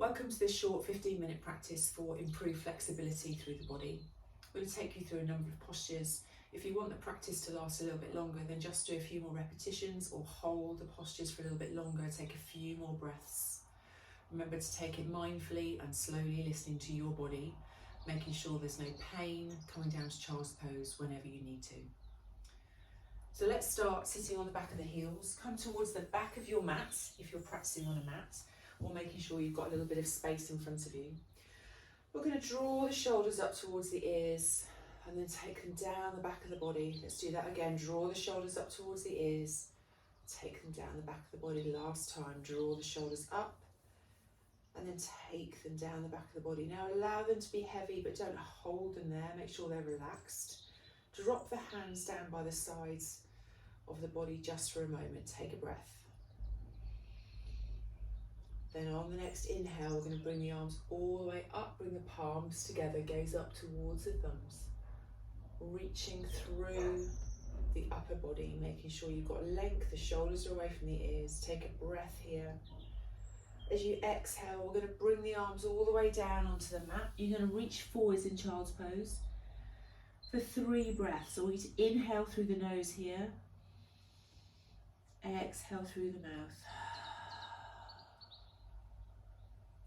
Welcome to this short 15-minute practice for improved flexibility through the body. I'm going to take you through a number of postures. If you want the practice to last a little bit longer, then just do a few more repetitions or hold the postures for a little bit longer, take a few more breaths. Remember to take it mindfully and slowly, listening to your body, making sure there's no pain, coming down to child's pose whenever you need to. So let's start sitting on the back of the heels. Come towards the back of your mat if you're practicing on a mat, or making sure you've got a little bit of space in front of you. We're going to draw the shoulders up towards the ears and then take them down the back of the body. Let's do that again. Draw the shoulders up towards the ears, take them down the back of the body. Last time, draw the shoulders up and then take them down the back of the body. Now allow them to be heavy, but don't hold them there. Make sure they're relaxed. Drop the hands down by the sides of the body just for a moment. Take a breath. Then on the next inhale, we're going to bring the arms all the way up, bring the palms together, gaze up towards the thumbs, reaching through the upper body, making sure you've got length, the shoulders are away from the ears. Take a breath here. As you exhale, we're going to bring the arms all the way down onto the mat. You're going to reach forwards in child's pose for 3 breaths. So we need to inhale through the nose here, exhale through the mouth.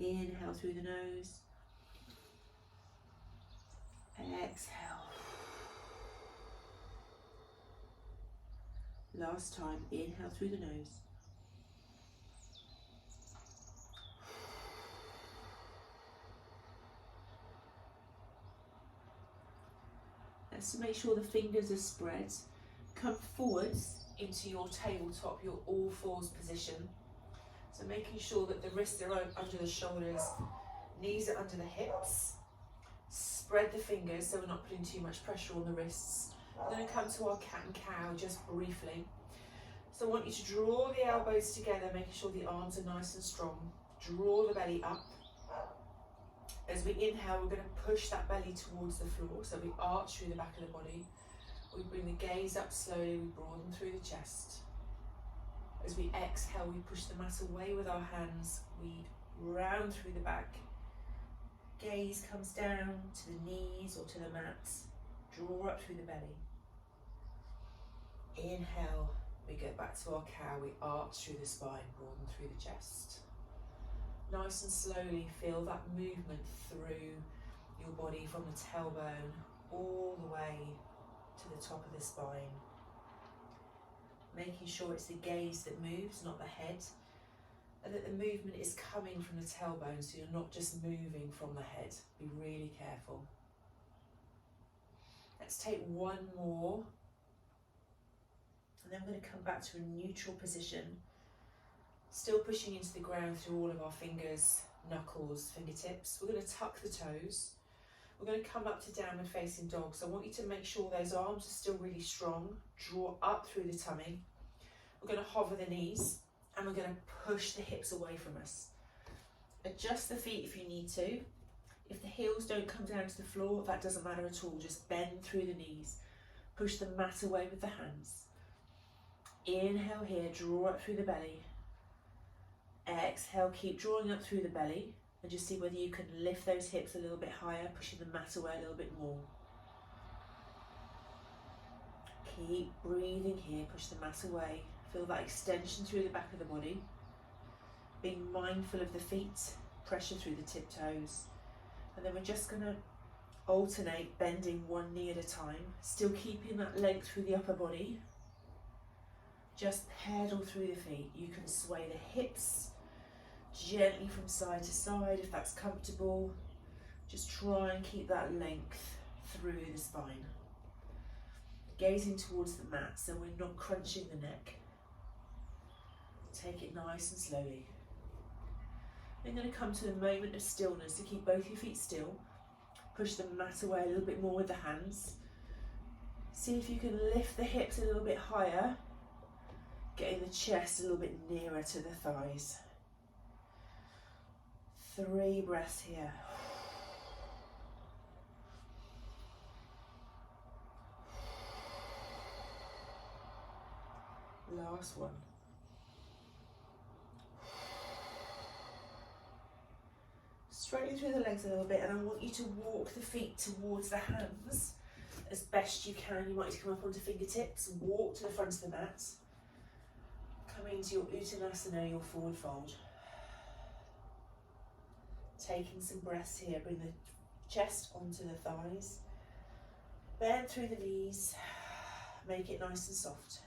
Inhale through the nose, exhale. Last time, inhale through the nose, let's make sure the fingers are spread. Come forwards into your tabletop, your all fours position. So making sure that the wrists are under the shoulders, knees are under the hips. Spread the fingers so we're not putting too much pressure on the wrists. We're going to come to our cat and cow just briefly. So I want you to draw the elbows together, making sure the arms are nice and strong. Draw the belly up. As we inhale, we're going to push that belly towards the floor, so we arch through the back of the body. We bring the gaze up slowly, we broaden through the chest. As we exhale, we push the mat away with our hands, we round through the back. Gaze comes down to the knees or to the mat. Draw up through the belly. Inhale, we go back to our cow, we arch through the spine, broaden through the chest. Nice and slowly feel that movement through your body from the tailbone all the way to the top of the spine. Making sure it's the gaze that moves, not the head, and that the movement is coming from the tailbone, so you're not just moving from the head. Be really careful. Let's take one more, and then we're going to come back to a neutral position, still pushing into the ground through all of our fingers, knuckles, fingertips. We're going to tuck the toes. We're going to come up to downward facing dog. So I want you to make sure those arms are still really strong. Draw up through the tummy. We're going to hover the knees and we're going to push the hips away from us. Adjust the feet if you need to. If the heels don't come down to the floor, that doesn't matter at all. Just bend through the knees. Push the mat away with the hands. Inhale here, draw up through the belly. Exhale, keep drawing up through the belly. And just see whether you can lift those hips a little bit higher, pushing the mat away a little bit more. Keep breathing here, push the mat away. Feel that extension through the back of the body. Being mindful of the feet, pressure through the tiptoes. And then we're just going to alternate bending one knee at a time, still keeping that length through the upper body. Just pedal through the feet. You can sway the hips gently from side to side if that's comfortable. Just try and keep that length through the spine. Gazing towards the mat so we're not crunching the neck. Take it nice and slowly. Then going to come to a moment of stillness, so keep both your feet still. Push the mat away a little bit more with the hands. See if you can lift the hips a little bit higher, getting the chest a little bit nearer to the thighs. 3 breaths here. Last one. Straighten through the legs a little bit, and I want you to walk the feet towards the hands as best you can. You might need to come up onto fingertips, walk to the front of the mat. Coming into your Uttanasana, your forward fold. Taking some breaths here, bring the chest onto the thighs. Bend through the knees, make it nice and soft.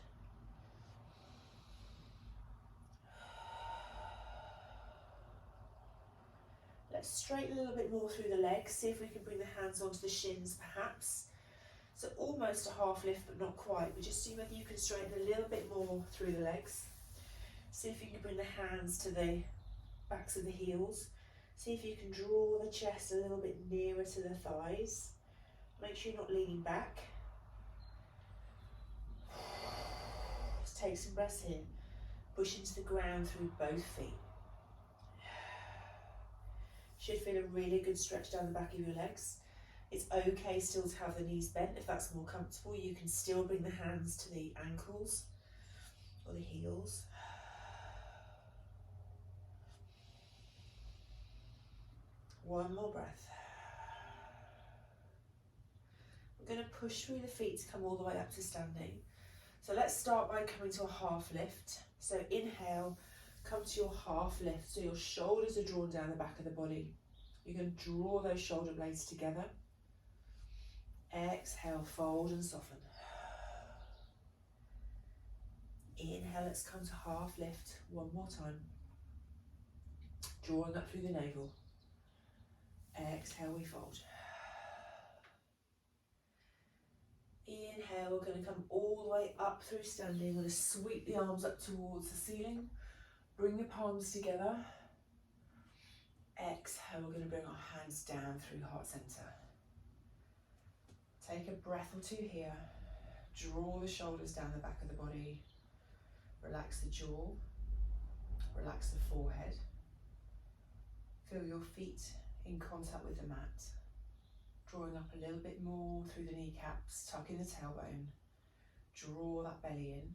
Let's straighten a little bit more through the legs, see if we can bring the hands onto the shins perhaps. So almost a half lift but not quite, but just see whether you can straighten a little bit more through the legs. See if you can bring the hands to the backs of the heels. See if you can draw the chest a little bit nearer to the thighs. Make sure you're not leaning back. Just take some breaths here. Push into the ground through both feet. Should feel a really good stretch down the back of your legs. It's okay still to have the knees bent if that's more comfortable. You can still bring the hands to the ankles or the heels. One more breath. We're going to push through the feet to come all the way up to standing. So let's start by coming to a half lift. So inhale, come to your half lift. So your shoulders are drawn down the back of the body. You're going to draw those shoulder blades together. Exhale, fold and soften. Inhale, let's come to half lift. One more time. Drawing up through the navel. Exhale, we fold. Inhale, we're going to come all the way up through standing. We're going to sweep the arms up towards the ceiling. Bring the palms together. Exhale, we're going to bring our hands down through heart center. Take a breath or two here. Draw the shoulders down the back of the body. Relax the jaw. Relax the forehead. Feel your feet in contact with the mat. Drawing up a little bit more through the kneecaps, tuck in the tailbone. Draw that belly in.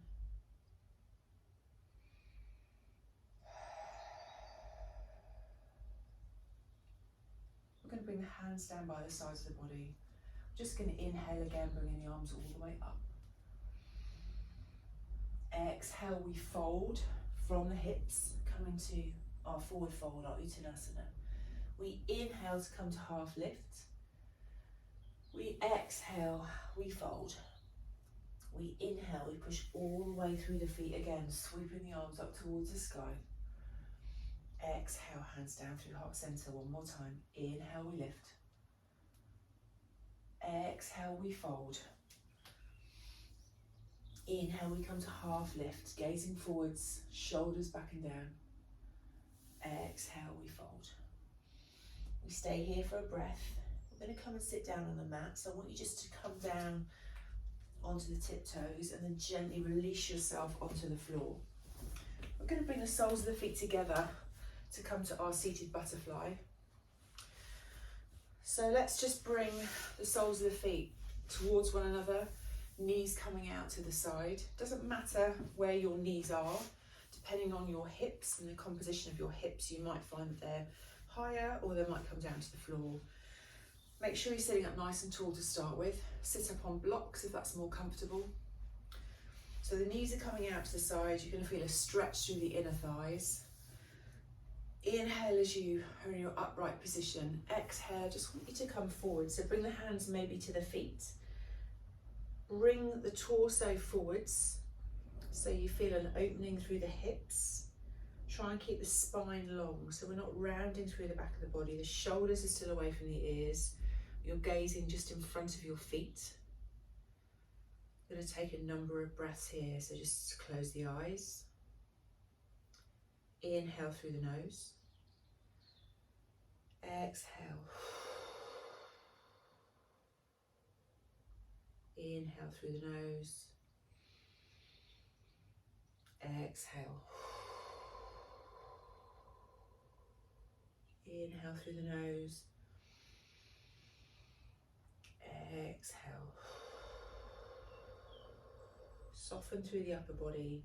We're going to bring the hands down by the sides of the body. Just going to inhale again, bringing the arms all the way up. Exhale, we fold from the hips, coming to our forward fold, our Uttanasana. We inhale to come to half lift. We exhale, we fold. We inhale, we push all the way through the feet again, sweeping the arms up towards the sky. Exhale, hands down through heart center one more time. Inhale, we lift. Exhale, we fold. Inhale, we come to half lift, gazing forwards, shoulders back and down. Exhale, we fold. We stay here for a breath. We're going to come and sit down on the mat. So I want you just to come down onto the tiptoes and then gently release yourself onto the floor. We're going to bring the soles of the feet together to come to our seated butterfly. So let's just bring the soles of the feet towards one another, knees coming out to the side. Doesn't matter where your knees are, depending on your hips and the composition of your hips, you might find that they're higher or they might come down to the floor. Make sure you're sitting up nice and tall to start with. Sit up on blocks if that's more comfortable. So the knees are coming out to the side. You're going to feel a stretch through the inner thighs. Inhale as you are in your upright position. Exhale, just want you to come forward. So bring the hands maybe to the feet. Bring the torso forwards so you feel an opening through the hips. Try and keep the spine long so we're not rounding through the back of the body. The shoulders are still away from the ears. You're gazing just in front of your feet. I'm going to take a number of breaths here, so just close the eyes. Inhale through the nose. Exhale. Inhale through the nose. Exhale. Inhale through the nose. Exhale. Soften through the upper body.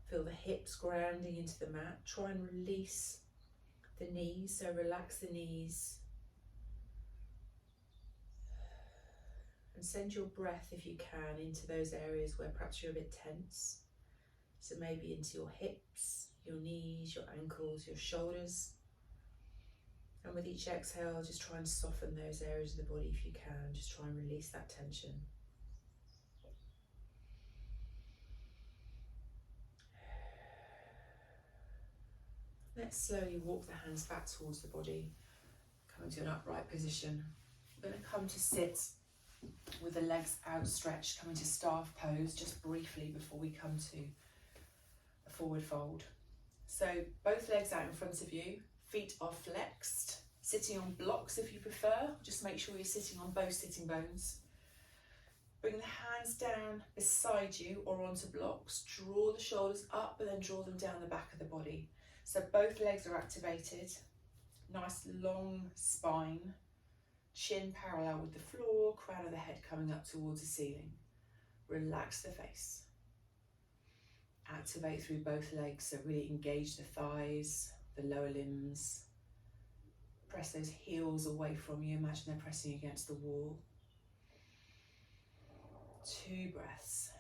Feel the hips grounding into the mat. Try and release the knees, so relax the knees. And send your breath, if you can, into those areas where perhaps you're a bit tense. So maybe into your hips, your knees, your ankles, your shoulders. And with each exhale, just try and soften those areas of the body if you can. Just try and release that tension. Let's slowly walk the hands back towards the body, coming to an upright position. We're going to come to sit with the legs outstretched, coming to staff pose just briefly before we come to a forward fold. So both legs out in front of you, feet are flexed, sitting on blocks if you prefer. Just make sure you're sitting on both sitting bones. Bring the hands down beside you or onto blocks. Draw the shoulders up and then draw them down the back of the body. So both legs are activated. Nice long spine. Chin parallel with the floor, crown of the head coming up towards the ceiling. Relax the face. Activate through both legs, so really engage the thighs, the lower limbs. Press those heels away from you. Imagine they're pressing against the wall. 2 breaths.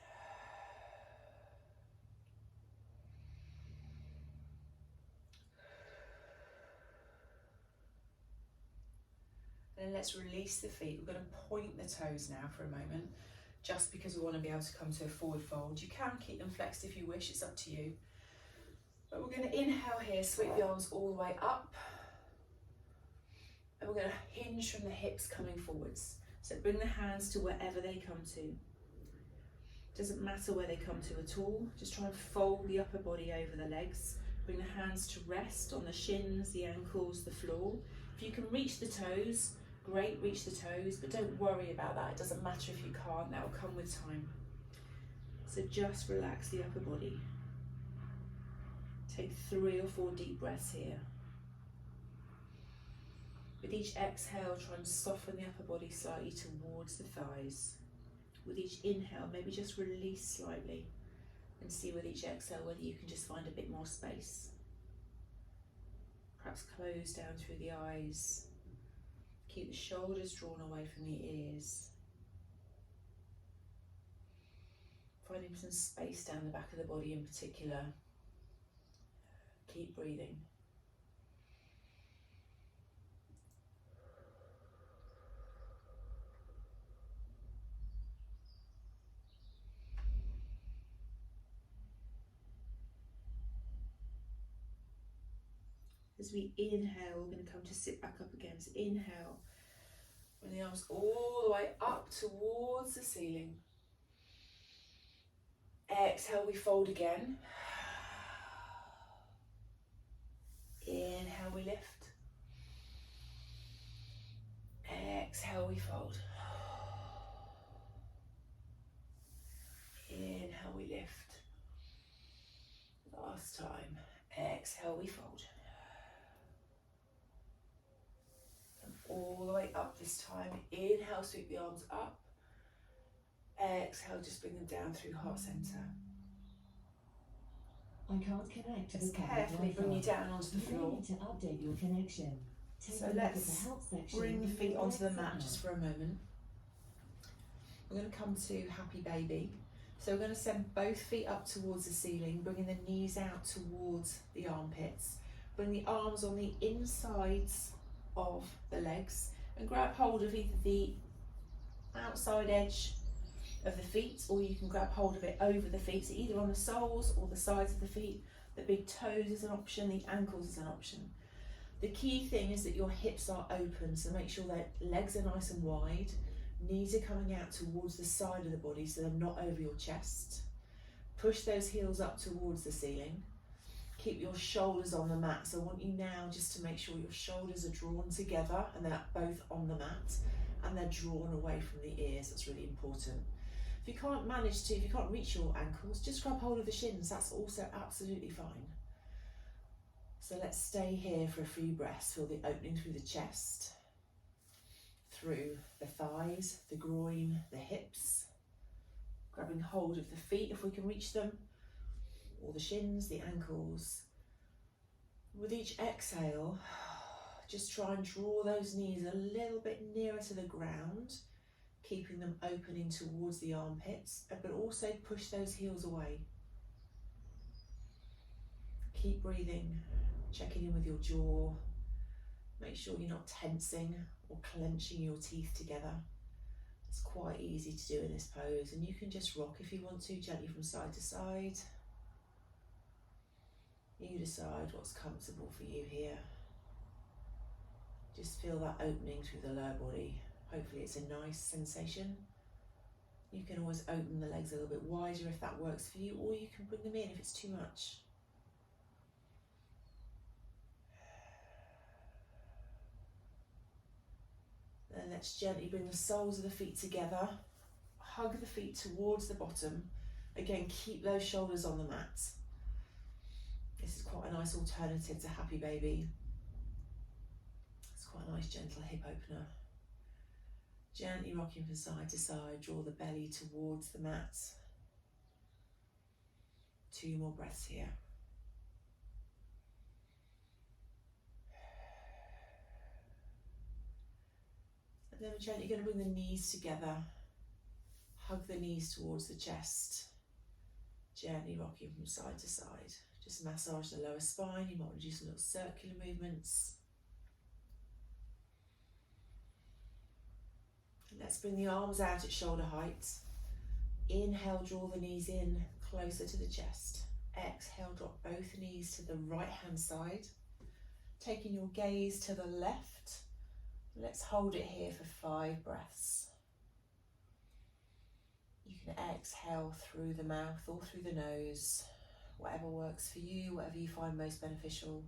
And then let's release the feet. We're going to point the toes now for a moment, just because we want to be able to come to a forward fold. You can keep them flexed if you wish, it's up to you. But we're going to inhale here, sweep the arms all the way up. And we're going to hinge from the hips coming forwards. So bring the hands to wherever they come to. Doesn't matter where they come to at all. Just try and fold the upper body over the legs. Bring the hands to rest on the shins, the ankles, the floor. If you can reach the toes, great, reach the toes, but don't worry about that. It doesn't matter if you can't, that will come with time. So just relax the upper body. Take 3 or 4 deep breaths here. With each exhale, try and soften the upper body slightly towards the thighs. With each inhale, maybe just release slightly and see with each exhale whether you can just find a bit more space. Perhaps close down through the eyes. Keep the shoulders drawn away from the ears. Finding some space down the back of the body in particular. Keep breathing. As we inhale, we're going to come to sit back up again. So inhale, bring the arms all the way up towards the ceiling. Exhale, we fold again. Inhale, we lift. Exhale, we fold. Inhale, we lift. Last time. Exhale, we fold. All the way up this time. Inhale, sweep the arms up. Exhale, just bring them down through heart centre. I can't connect to the Just public carefully bring you Wi-Fi. down onto the You may floor. need to update your connection. Take So a look at let's the help section. bring the in feet your onto the right mat side. just for a moment. We're going to come to happy baby. So we're going to send both feet up towards the ceiling, bringing the knees out towards the armpits. Bring the arms on the insides of the legs and grab hold of either the outside edge of the feet, or you can grab hold of it over the feet, so either on the soles or the sides of the feet. The big toes is an option, the ankles is an option. The key thing is that your hips are open, so make sure that legs are nice and wide, knees are coming out towards the side of the body so they're not over your chest. Push those heels up towards the ceiling. Keep your shoulders on the mat, so I want you now just to make sure your shoulders are drawn together and they're both on the mat and they're drawn away from the ears. That's really important. If you can't if you can't reach your ankles, just grab hold of the shins. That's also absolutely fine. So let's stay here for a few breaths. Feel the opening through the chest, through the thighs, the groin, the hips. Grabbing hold of the feet if we can reach them, or the shins, the ankles. With each exhale, just try and draw those knees a little bit nearer to the ground, keeping them opening towards the armpits, but also push those heels away. Keep breathing, checking in with your jaw. Make sure you're not tensing or clenching your teeth together. It's quite easy to do in this pose, and you can just rock if you want to, gently from side to side. You decide what's comfortable for you here. Just feel that opening through the lower body. Hopefully it's a nice sensation. You can always open the legs a little bit wider if that works for you, or you can bring them in if it's too much. Then let's gently bring the soles of the feet together. Hug the feet towards the bottom. Again, keep those shoulders on the mat. This is quite a nice alternative to Happy Baby. It's quite a nice gentle hip opener. Gently rocking from side to side, draw the belly towards the mat. 2 more breaths here. And then we're gently going to bring the knees together. Hug the knees towards the chest. Gently rocking from side to side. Just massage the lower spine. You might want to do some little circular movements. And let's bring the arms out at shoulder height. Inhale, draw the knees in closer to the chest. Exhale, drop both knees to the right hand side. Taking your gaze to the left. Let's hold it here for 5 breaths. You can exhale through the mouth or through the nose, whatever works for you, whatever you find most beneficial.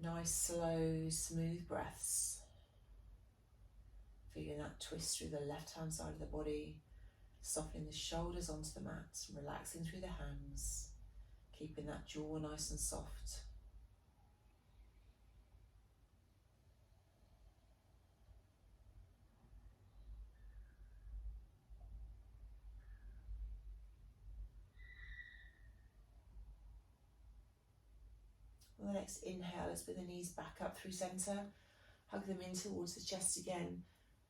Nice, slow, smooth breaths. Feeling that twist through the left hand side of the body, softening the shoulders onto the mat, relaxing through the hands, keeping that jaw nice and soft. On the next inhale, let's bring the knees back up through centre, hug them in towards the chest again,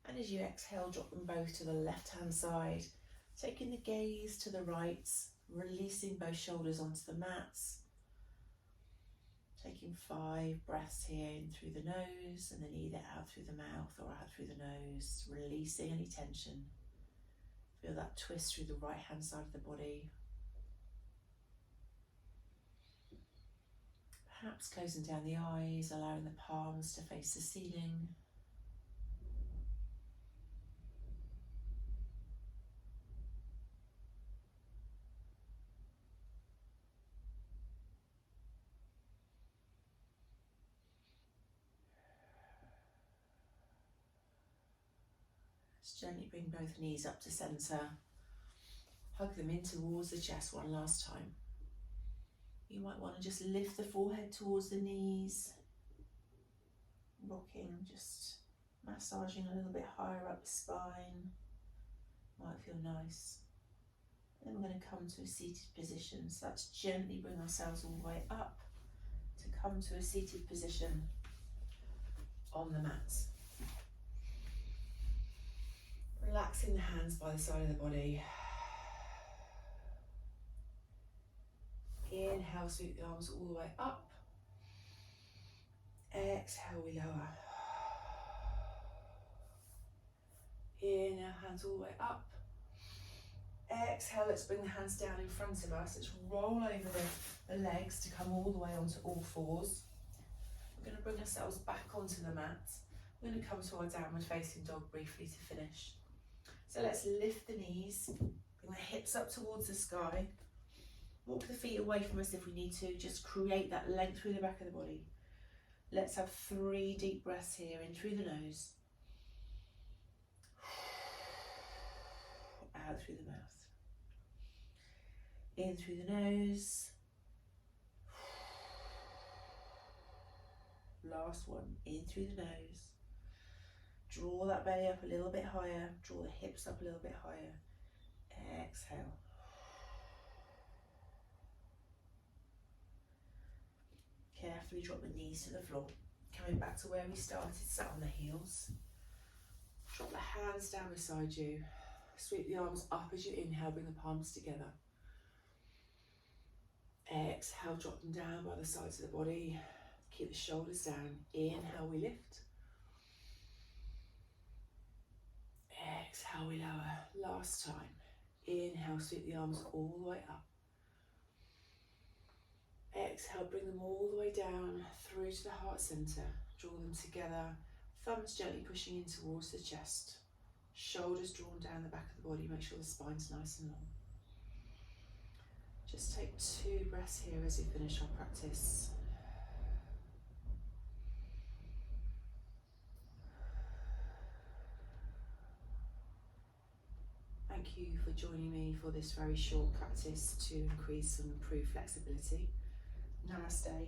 and as you exhale, drop them both to the left hand side, taking the gaze to the right, releasing both shoulders onto the mat, taking 5 breaths here in through the nose and then either out through the mouth or out through the nose, releasing any tension. Feel that twist through the right hand side of the body. Perhaps closing down the eyes, allowing the palms to face the ceiling. Just gently bring both knees up to centre. Hug them in towards the chest one last time. You might want to just lift the forehead towards the knees, rocking, just massaging a little bit higher up the spine. Might feel nice. Then we're going to come to a seated position. So let's gently bring ourselves all the way up to come to a seated position on the mat. Relaxing the hands by the side of the body. Inhale, sweep the arms all the way up. Exhale, we lower. Inhale, hands all the way up. Exhale, let's bring the hands down in front of us. Let's roll over the legs to come all the way onto all fours. We're going to bring ourselves back onto the mat. We're going to come to our downward facing dog briefly to finish. So let's lift the knees, bring the hips up towards the sky. Walk the feet away from us if we need to, just create that length through the back of the body. Let's have 3 deep breaths here, in through the nose, out through the mouth. In through the nose, last one, in through the nose. Draw that belly up a little bit higher, draw the hips up a little bit higher. Exhale. Carefully drop the knees to the floor. Coming back to where we started, sat on the heels. Drop the hands down beside you. Sweep the arms up as you inhale, bring the palms together. Exhale, drop them down by the sides of the body. Keep the shoulders down. Inhale, we lift. Exhale, we lower. Last time. Inhale, sweep the arms all the way up. Exhale, bring them all the way down through to the heart centre. Draw them together. Thumbs gently pushing in towards the chest. Shoulders drawn down the back of the body. Make sure the spine's nice and long. Just take 2 breaths here as we finish our practice. Thank you for joining me for this very short practice to increase and improve flexibility. Namaste.